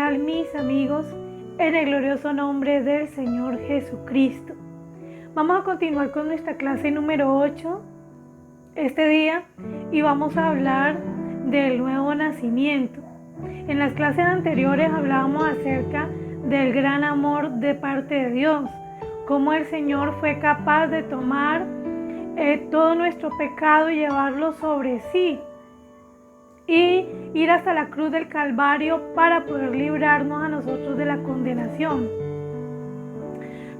cordial, mis amigos, en el glorioso nombre del Señor Jesucristo. Vamos a continuar con nuestra clase número 8 este día y vamos a hablar del nuevo nacimiento. En las clases anteriores hablábamos acerca del gran amor de parte de Dios, cómo el Señor fue capaz de tomar todo nuestro pecado y llevarlo sobre sí y ir hasta la cruz del Calvario para poder librarnos a nosotros de la condenación.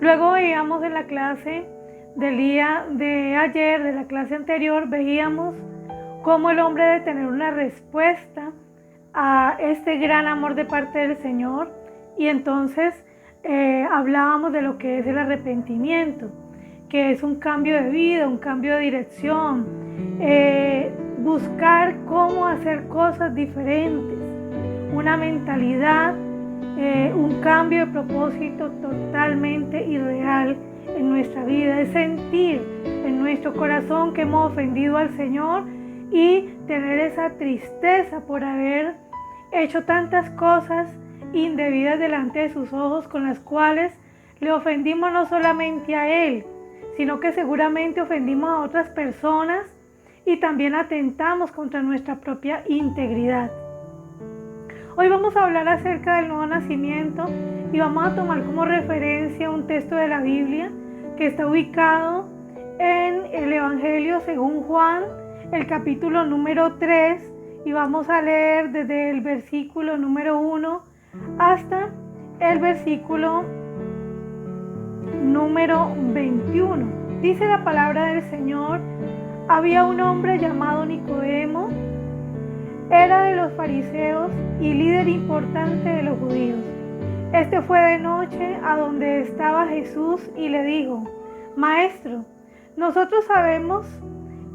Luego veíamos en la clase del día de ayer, de la clase anterior, veíamos cómo el hombre debe tener una respuesta a este gran amor de parte del Señor, y entonces hablábamos de lo que es el arrepentimiento, que es un cambio de vida, un cambio de dirección, buscar cómo hacer cosas diferentes, una mentalidad, un cambio de propósito totalmente irreal en nuestra vida, es sentir en nuestro corazón que hemos ofendido al Señor y tener esa tristeza por haber hecho tantas cosas indebidas delante de sus ojos, con las cuales le ofendimos no solamente a Él, sino que seguramente ofendimos a otras personas y también atentamos contra nuestra propia integridad. Hoy vamos a hablar acerca del nuevo nacimiento y vamos a tomar como referencia un texto de la Biblia que está ubicado en el Evangelio según Juan, el capítulo número 3, y vamos a leer desde el versículo número 1 hasta el versículo número 21. Dice la palabra del Señor: había un hombre llamado Nicodemo, era de los fariseos y líder importante de los judíos. Este fue de noche a donde estaba Jesús y le dijo: Maestro, nosotros sabemos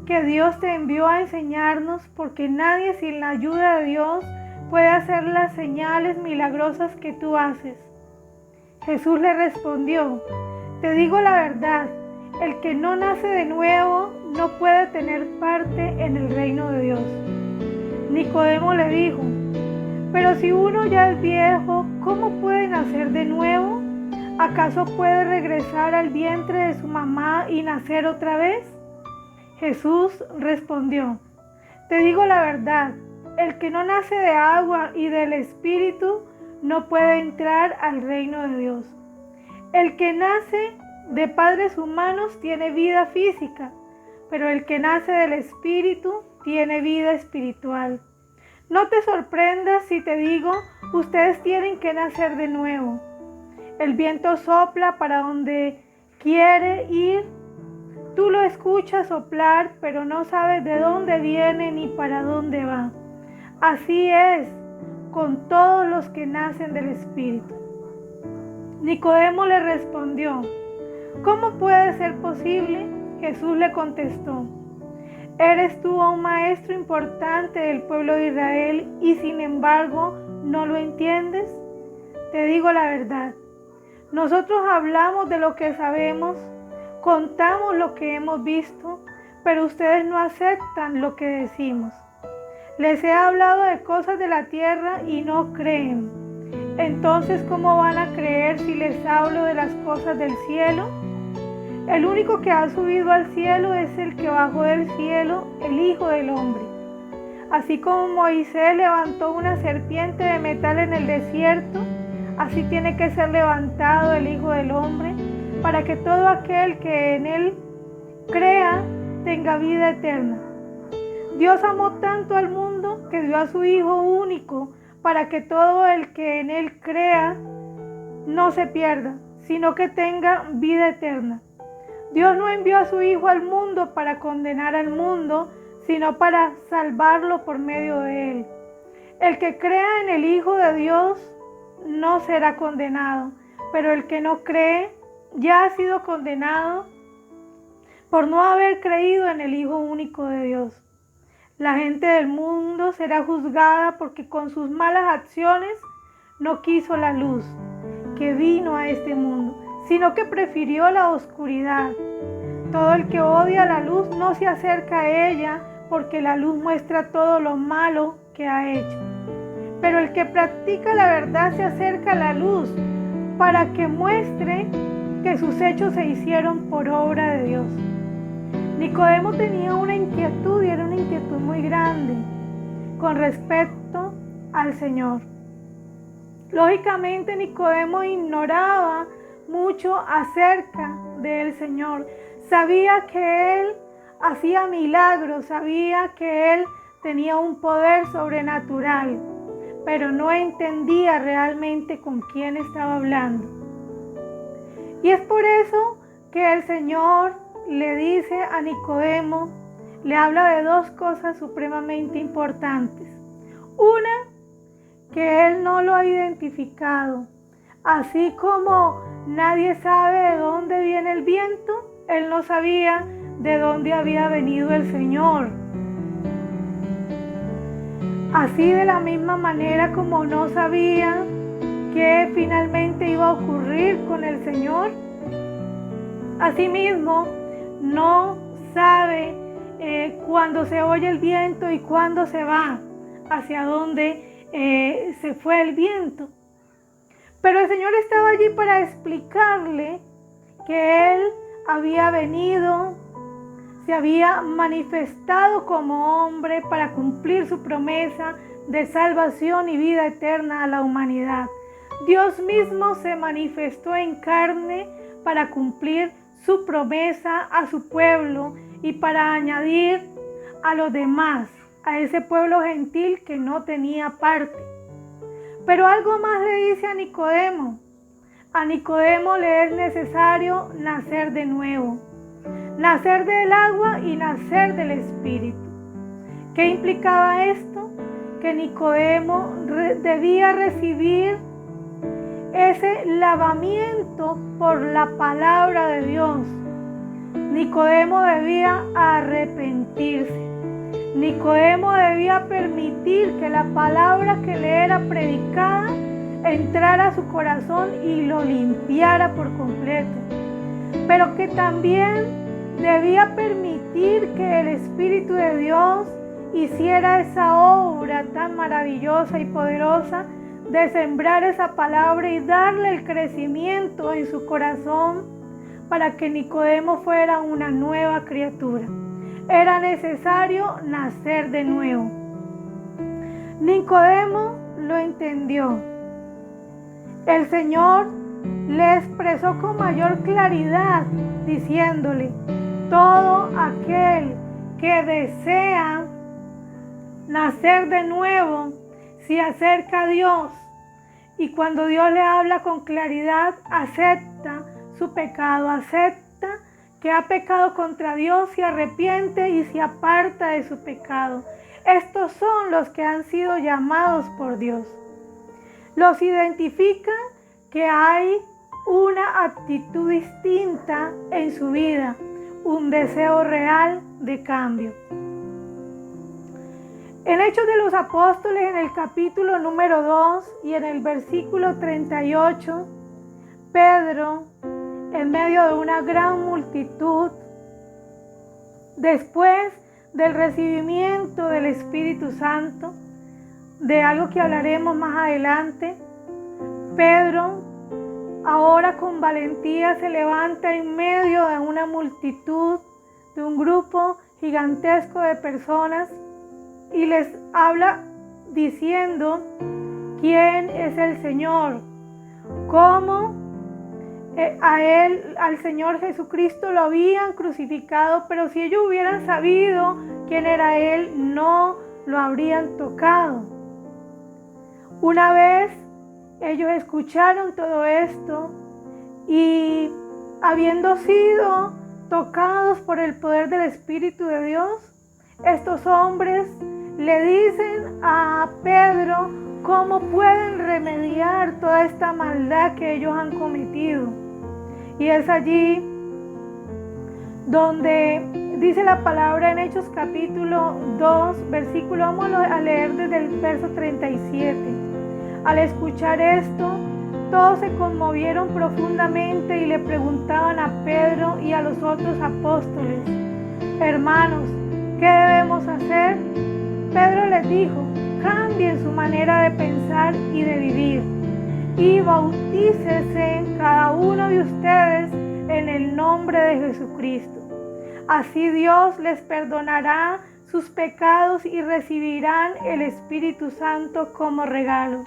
que Dios te envió a enseñarnos, porque nadie sin la ayuda de Dios puede hacer las señales milagrosas que tú haces. Jesús le respondió: te digo la verdad, el que no nace de nuevo no puede tener parte en el reino de Dios. Nicodemo le dijo: pero si uno ya es viejo, ¿cómo puede nacer de nuevo? ¿Acaso puede regresar al vientre de su mamá y nacer otra vez? Jesús respondió: te digo la verdad, el que no nace de agua y del Espíritu no puede entrar al reino de Dios. El que nace de padres humanos tiene vida física, pero el que nace del Espíritu tiene vida espiritual. No te sorprendas si te digo: ustedes tienen que nacer de nuevo. El viento sopla para donde quiere ir. Tú lo escuchas soplar, pero no sabes de dónde viene ni para dónde va. Así es con todos los que nacen del Espíritu. Nicodemo le respondió: ¿cómo puede ser posible? Jesús le contestó: ¿eres tú un maestro importante del pueblo de Israel y sin embargo no lo entiendes? Te digo la verdad, nosotros hablamos de lo que sabemos, contamos lo que hemos visto, pero ustedes no aceptan lo que decimos. Les he hablado de cosas de la tierra y no creen. Entonces, ¿cómo van a creer si les hablo de las cosas del cielo? El único que ha subido al cielo es el que bajó del cielo, el Hijo del Hombre. Así como Moisés levantó una serpiente de metal en el desierto, así tiene que ser levantado el Hijo del Hombre, para que todo aquel que en él crea tenga vida eterna. Dios amó tanto al mundo que dio a su Hijo único, para que todo el que en él crea no se pierda, sino que tenga vida eterna. Dios no envió a su Hijo al mundo para condenar al mundo, sino para salvarlo por medio de él. El que crea en el Hijo de Dios no será condenado, pero el que no cree ya ha sido condenado por no haber creído en el Hijo único de Dios. La gente del mundo será juzgada porque con sus malas acciones no quiso la luz que vino a este mundo, sino que prefirió la oscuridad. Todo el que odia la luz no se acerca a ella, porque la luz muestra todo lo malo que ha hecho. pero el que practica la verdad se acerca a la luz para que muestre que sus hechos se hicieron por obra de Dios. Nicodemo tenía una inquietud, y era una inquietud muy grande con respecto al Señor. Lógicamente, Nicodemo ignoraba mucho acerca del Señor. Sabía que Él hacía milagros, sabía que Él tenía un poder sobrenatural, pero no entendía realmente con quién estaba hablando. Y es por eso que el Señor le dice a Nicodemo, le habla de dos cosas supremamente importantes. Una, que Él no lo ha identificado. Así como nadie sabe de dónde viene el viento, Él no sabía de dónde había venido el Señor. Así, de la misma manera como no sabía qué finalmente iba a ocurrir con el Señor, asimismo no sabe cuándo se oye el viento y cuándo se va, hacia dónde se fue el viento. Pero el Señor estaba allí para explicarle que Él había venido, se había manifestado como hombre para cumplir su promesa de salvación y vida eterna a la humanidad. Dios mismo se manifestó en carne para cumplir su promesa a su pueblo y para añadir a los demás, a ese pueblo gentil que no tenía parte. Pero algo más le dice a Nicodemo. A Nicodemo le es necesario nacer de nuevo. Nacer del agua y nacer del Espíritu. ¿Qué implicaba esto? Que Nicodemo debía recibir ese lavamiento por la palabra de Dios. Nicodemo debía arrepentirse. Nicodemo debía permitir que la palabra que le era predicada entrara a su corazón y lo limpiara por completo. Pero que también debía permitir que el Espíritu de Dios hiciera esa obra tan maravillosa y poderosa de sembrar esa palabra y darle el crecimiento en su corazón para que Nicodemo fuera una nueva criatura. Era necesario nacer de nuevo. Nicodemo lo entendió. El Señor le expresó con mayor claridad, diciéndole: todo aquel que desea nacer de nuevo se acerca a Dios, y cuando Dios le habla con claridad, acepta su pecado, acepta que ha pecado contra Dios, se arrepiente y se aparta de su pecado. Estos son los que han sido llamados por Dios. Los identifica que hay una actitud distinta en su vida, un deseo real de cambio. En Hechos de los Apóstoles, en el capítulo número 2 y en el versículo 38, Pedro, en medio de una gran multitud, después del recibimiento del Espíritu Santo, de algo que hablaremos más adelante, Pedro, ahora con valentía, se levanta en medio de una multitud, de un grupo gigantesco de personas, y les habla diciendo quién es el Señor, cómo al Señor Jesucristo lo habían crucificado, pero si ellos hubieran sabido quién era Él, no lo habrían tocado. Una vez ellos escucharon todo esto y, habiendo sido tocados por el poder del Espíritu de Dios, estos hombres le dicen a Pedro cómo pueden remediar toda esta maldad que ellos han cometido. Y es allí donde dice la palabra en Hechos capítulo 2, versículo, vamos a leer desde el verso 37. Al escuchar esto, todos se conmovieron profundamente y le preguntaban a Pedro y a los otros apóstoles: hermanos, ¿qué debemos hacer? Pedro les dijo: cambien su manera de pensar y de vivir. Y bautícese cada uno de ustedes en el nombre de Jesucristo. Así Dios les perdonará sus pecados y recibirán el Espíritu Santo como regalo.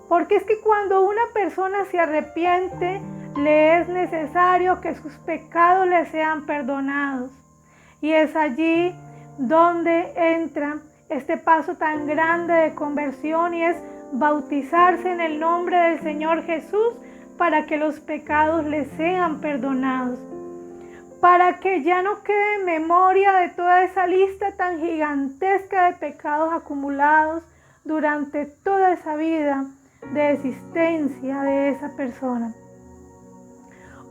Porque es que cuando una persona se arrepiente, le es necesario que sus pecados le sean perdonados. Y es allí donde entra este paso tan grande de conversión, y es bautizarse en el nombre del Señor Jesús para que los pecados le sean perdonados. Para que ya no quede memoria de toda esa lista tan gigantesca de pecados acumulados durante toda esa vida de existencia de esa persona.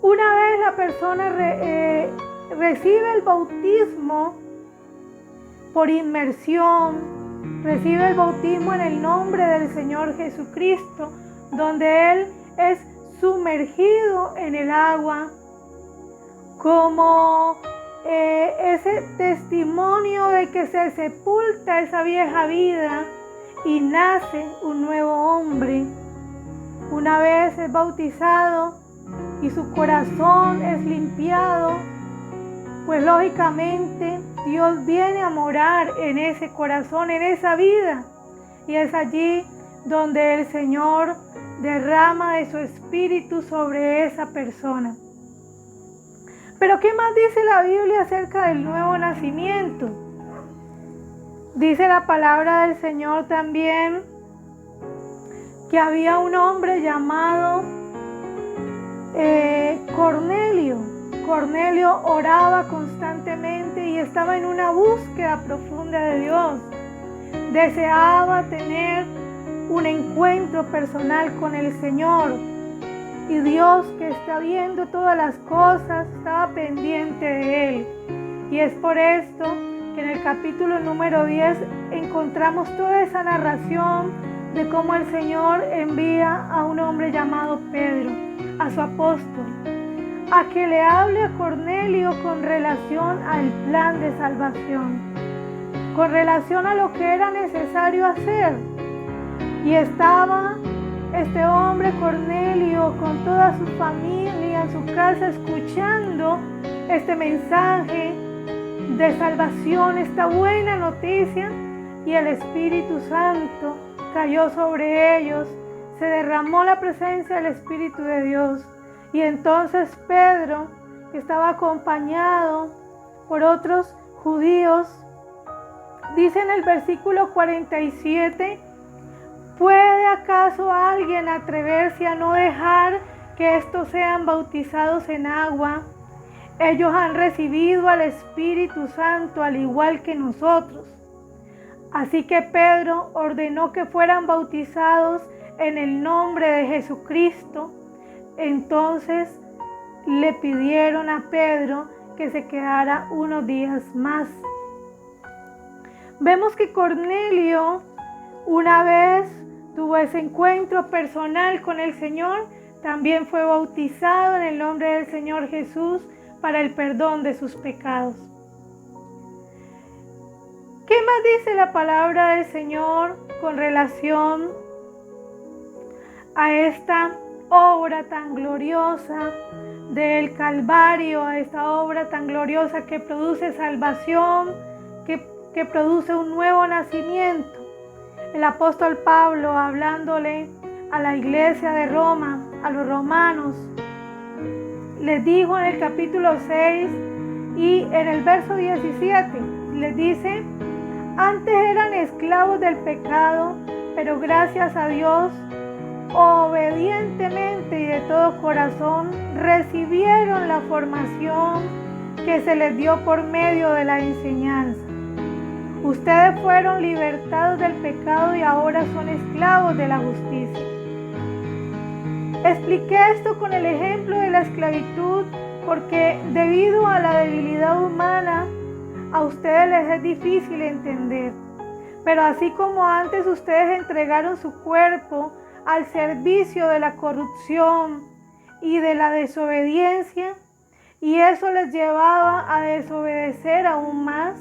Una vez la persona recibe el bautismo por inmersión, recibe el bautismo en el nombre del Señor Jesucristo, donde Él es sumergido en el agua, como ese testimonio de que se sepulta esa vieja vida y nace un nuevo hombre. Una vez es bautizado y su corazón es limpiado, pues lógicamente Dios viene a morar en ese corazón, en esa vida, y es allí donde el Señor derrama de su espíritu sobre esa persona. Pero ¿qué más dice la Biblia acerca del nuevo nacimiento? Dice la palabra del Señor también que había un hombre llamado Cornelio. Cornelio oraba constantemente y estaba en una búsqueda profunda de Dios. Deseaba tener un encuentro personal con el Señor. Y Dios, que está viendo todas las cosas, estaba pendiente de él. Y es por esto que en el capítulo número 10 encontramos toda esa narración de cómo el Señor envía a un hombre llamado Pedro, a su apóstol, a que le hable a Cornelio con relación al plan de salvación, con relación a lo que era necesario hacer. Y estaba este hombre Cornelio con toda su familia en su casa escuchando este mensaje de salvación, esta buena noticia, y el Espíritu Santo cayó sobre ellos, se derramó la presencia del Espíritu de Dios. Y entonces Pedro, que estaba acompañado por otros judíos, dice en el versículo 47, ¿puede acaso alguien atreverse a no dejar que estos sean bautizados en agua? Ellos han recibido al Espíritu Santo al igual que nosotros. Así que Pedro ordenó que fueran bautizados en el nombre de Jesucristo. Entonces le pidieron a Pedro que se quedara unos días más. Vemos que Cornelio, una vez tuvo ese encuentro personal con el Señor, también fue bautizado en el nombre del Señor Jesús para el perdón de sus pecados. ¿Qué más dice la palabra del Señor con relación a esta obra tan gloriosa del Calvario, a esta obra tan gloriosa que produce salvación, que produce un nuevo nacimiento? El apóstol Pablo, hablándole a la iglesia de Roma, a los romanos, les dijo en el capítulo 6 y en el verso 17, les dice: antes eran esclavos del pecado, pero gracias a Dios, obedientemente y de todo corazón, recibieron la formación que se les dio por medio de la enseñanza. Ustedes fueron libertados del pecado y ahora son esclavos de la justicia. Expliqué esto con el ejemplo de la esclavitud porque debido a la debilidad humana, a ustedes les es difícil entender. Pero así como antes ustedes entregaron su cuerpo al servicio de la corrupción y de la desobediencia, y eso les llevaba a desobedecer aún más,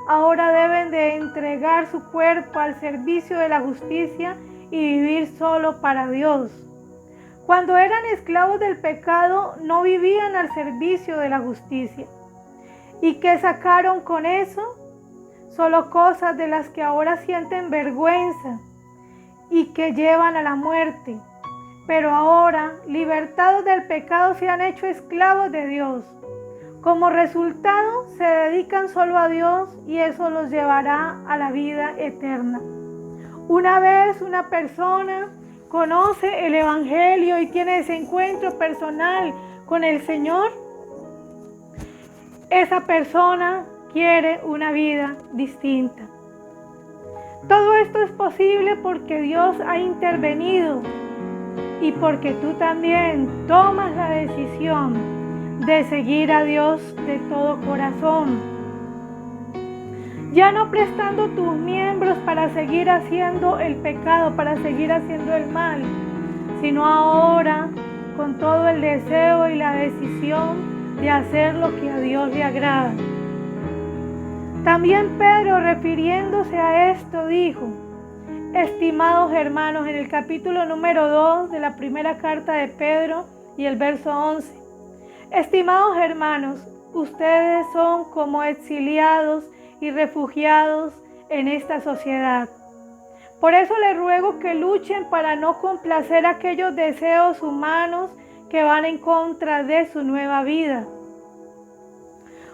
ahora deben de entregar su cuerpo al servicio de la justicia y vivir solo para Dios. Cuando eran esclavos del pecado, no vivían al servicio de la justicia. ¿Y qué sacaron con eso? Solo cosas de las que ahora sienten vergüenza y que llevan a la muerte. Pero ahora, libertados del pecado, se han hecho esclavos de Dios. Como resultado, se dedican solo a Dios y eso los llevará a la vida eterna. Una vez una persona conoce el Evangelio y tiene ese encuentro personal con el Señor, esa persona quiere una vida distinta. Todo esto es posible porque Dios ha intervenido y porque tú también tomas la decisión de seguir a Dios de todo corazón. Ya no prestando tus miembros para seguir haciendo el pecado, para seguir haciendo el mal, sino ahora con todo el deseo y la decisión de hacer lo que a Dios le agrada. También Pedro, refiriéndose a esto, dijo: estimados hermanos, en el capítulo número 2 de la primera carta de Pedro y el verso 11. Estimados hermanos, ustedes son como exiliados y refugiados en esta sociedad. Por eso les ruego que luchen para no complacer aquellos deseos humanos que van en contra de su nueva vida.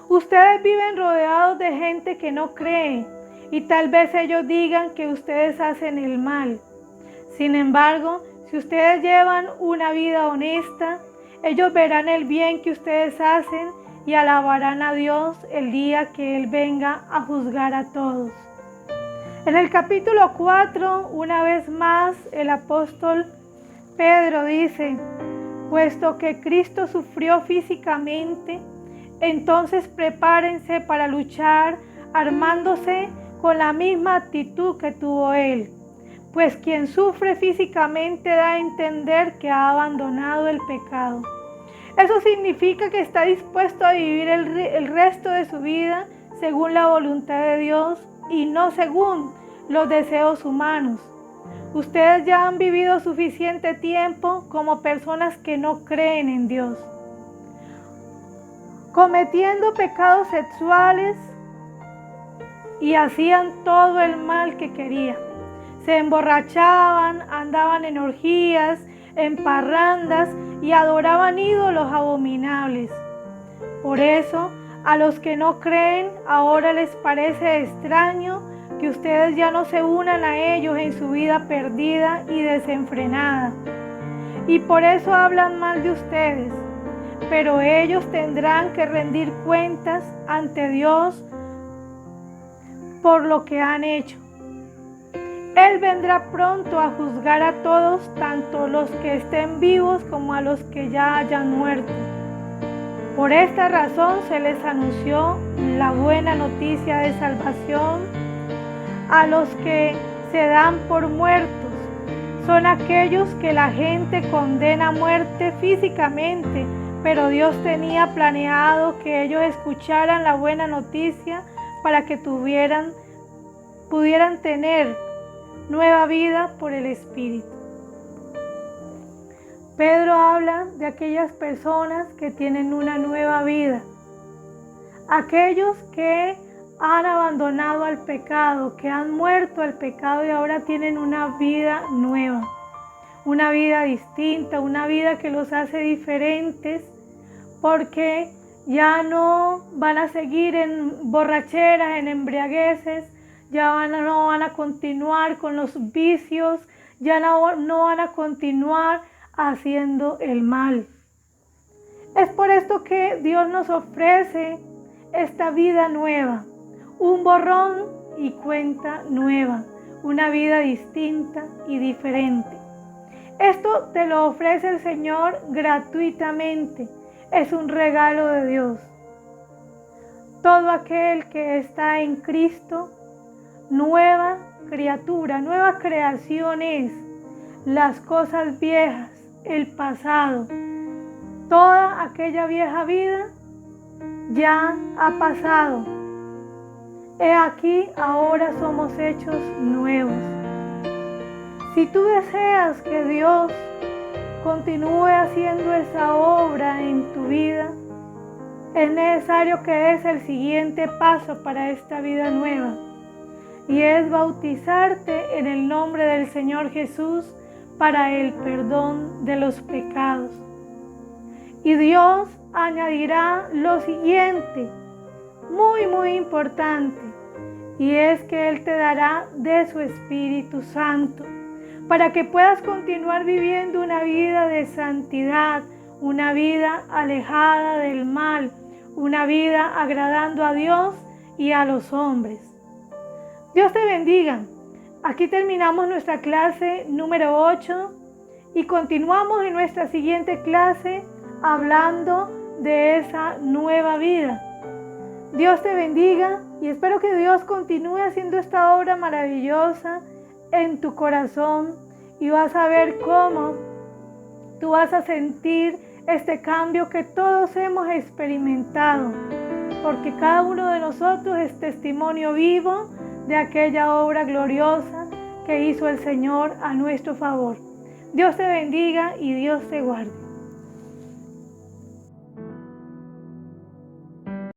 Ustedes viven rodeados de gente que no cree y tal vez ellos digan que ustedes hacen el mal. Sin embargo, si ustedes llevan una vida honesta, ellos verán el bien que ustedes hacen y alabarán a Dios el día que Él venga a juzgar a todos. En el capítulo 4, una vez más, el apóstol Pedro dice: puesto que Cristo sufrió físicamente, entonces prepárense para luchar armándose con la misma actitud que tuvo Él. Pues quien sufre físicamente da a entender que ha abandonado el pecado. Eso significa que está dispuesto a vivir el resto de su vida según la voluntad de Dios y no según los deseos humanos. Ustedes ya han vivido suficiente tiempo como personas que no creen en Dios, cometiendo pecados sexuales y hacían todo el mal que querían. Se emborrachaban, andaban en orgías, en parrandas y adoraban ídolos abominables. Por eso, a los que no creen, ahora les parece extraño que ustedes ya no se unan a ellos en su vida perdida y desenfrenada. Y por eso hablan mal de ustedes. Pero ellos tendrán que rendir cuentas ante Dios por lo que han hecho. Él vendrá pronto a juzgar a todos, tanto los que estén vivos como a los que ya hayan muerto. Por esta razón se les anunció la buena noticia de salvación a los que se dan por muertos. Son aquellos que la gente condena a muerte físicamente, pero Dios tenía planeado que ellos escucharan la buena noticia para que pudieran tener nueva vida por el Espíritu. Pedro habla de aquellas personas que tienen una nueva vida, aquellos que han abandonado al pecado, que han muerto al pecado y ahora tienen una vida nueva, una vida distinta, una vida que los hace diferentes, porque ya no van a seguir en borracheras, en embriagueces, no van a continuar con los vicios, ya no van a continuar haciendo el mal. Es por esto que Dios nos ofrece esta vida nueva, un borrón y cuenta nueva, una vida distinta y diferente. Esto te lo ofrece el Señor gratuitamente, es un regalo de Dios. Todo aquel que está en Cristo, nueva criatura, nueva creación es. Las cosas viejas, el pasado, toda aquella vieja vida ya ha pasado. He aquí, ahora somos hechos nuevos. Si tú deseas que Dios continúe haciendo esa obra en tu vida, es necesario que des el siguiente paso para esta vida nueva, y es bautizarte en el nombre del Señor Jesús para el perdón de los pecados. Y Dios añadirá lo siguiente, muy importante, y es que Él te dará de su Espíritu Santo para que puedas continuar viviendo una vida de santidad, una vida alejada del mal, una vida agradando a Dios y a los hombres. Dios te bendiga. Aquí terminamos nuestra clase número 8 y continuamos en nuestra siguiente clase hablando de esa nueva vida. Dios te bendiga y espero que Dios continúe haciendo esta obra maravillosa en tu corazón, y vas a ver cómo tú vas a sentir este cambio que todos hemos experimentado, porque cada uno de nosotros es testimonio vivo de aquella obra gloriosa que hizo el Señor a nuestro favor. Dios te bendiga y Dios te guarde.